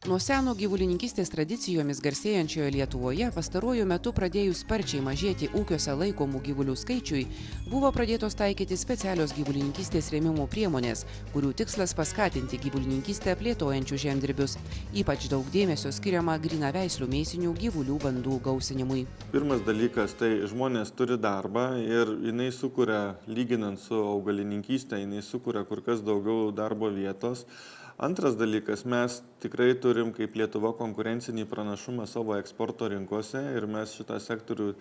Nuo seno gyvulininkystės tradicijomis garsėjančioje Lietuvoje pastaruoju metu pradėjus sparčiai mažėti ūkiuose laikomų gyvulių skaičiui, buvo pradėtos taikyti specialios gyvulininkystės rėmimo priemonės, kurių tikslas paskatinti gyvulininkystę plėtojančių žemdirbius. Ypač daug dėmesio skiriama grynaveislių mėsinių gyvulių bandų gausinimui. Pirmas dalykas, tai žmonės turi darbą ir jinai sukuria, lyginant su augalininkystė, jinai sukuria kur kas daugiau darbo vietos. Antras dalykas, mes tikrai turim kaip Lietuva konkurencinį pranašumą savo eksporto rinkose ir mes šitą sektorių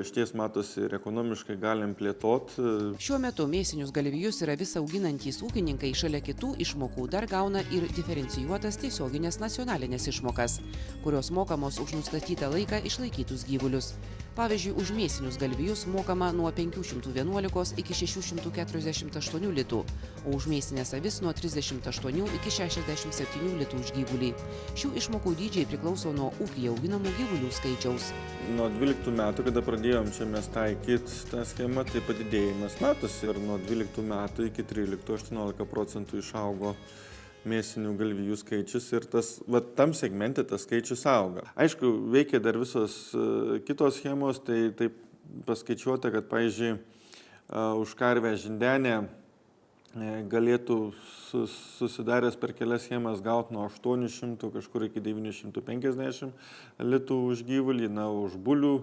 išties matosi ir ekonomiškai galim plėtoti. Šiuo metu mėsinius galvijus ir avis auginantys ūkininkai šalia kitų išmokų dar gauna ir diferencijuotas tiesioginės nacionalinės išmokas, kurios mokamos už nustatytą laiką išlaikytus gyvulius. Pavyzdžiui, už mėsinius galvijus mokama nuo 511 iki 648 litų, o už mėsinės avis nuo 38 iki 67 litų už gyvulį. Šių išmokų dydžiai priklauso nuo ūkyje auginamų gyvulių skaičiaus. Nuo 12 metų, kada pradėjom čia mes taikyti tą schemą, tai padidėjimas matosi ir nuo 12 metų iki 13-18% išaugo mėsinių galvijų skaičius ir tam segmente tas skaičius auga. Aišku, veikia dar visos kitos schemos, tai taip paskaičiuota, kad, pavyzdžiui, už karvę žindenę galėtų susidaręs per kelias schemas gauti nuo 800 kažkur iki 950 litų už gyvulį, už bulių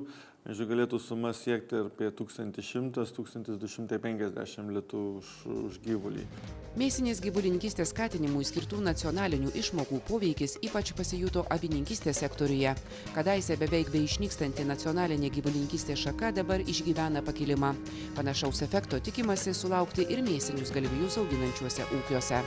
galėtų suma siekti apie 1100-1250 litų už gyvulį. Mėsinės gyvulininkystės skatinimui skirtų nacionalinių išmokų poveikis ypač pasijuto avininkystės sektoriuje. Kadaise beveik beišnykstanti nacionalinė gyvulininkystės šaka dabar išgyvena pakilimą. Panašaus efekto tikimasi sulaukti ir mėsinius galvijus auginančiuose ūkiuose.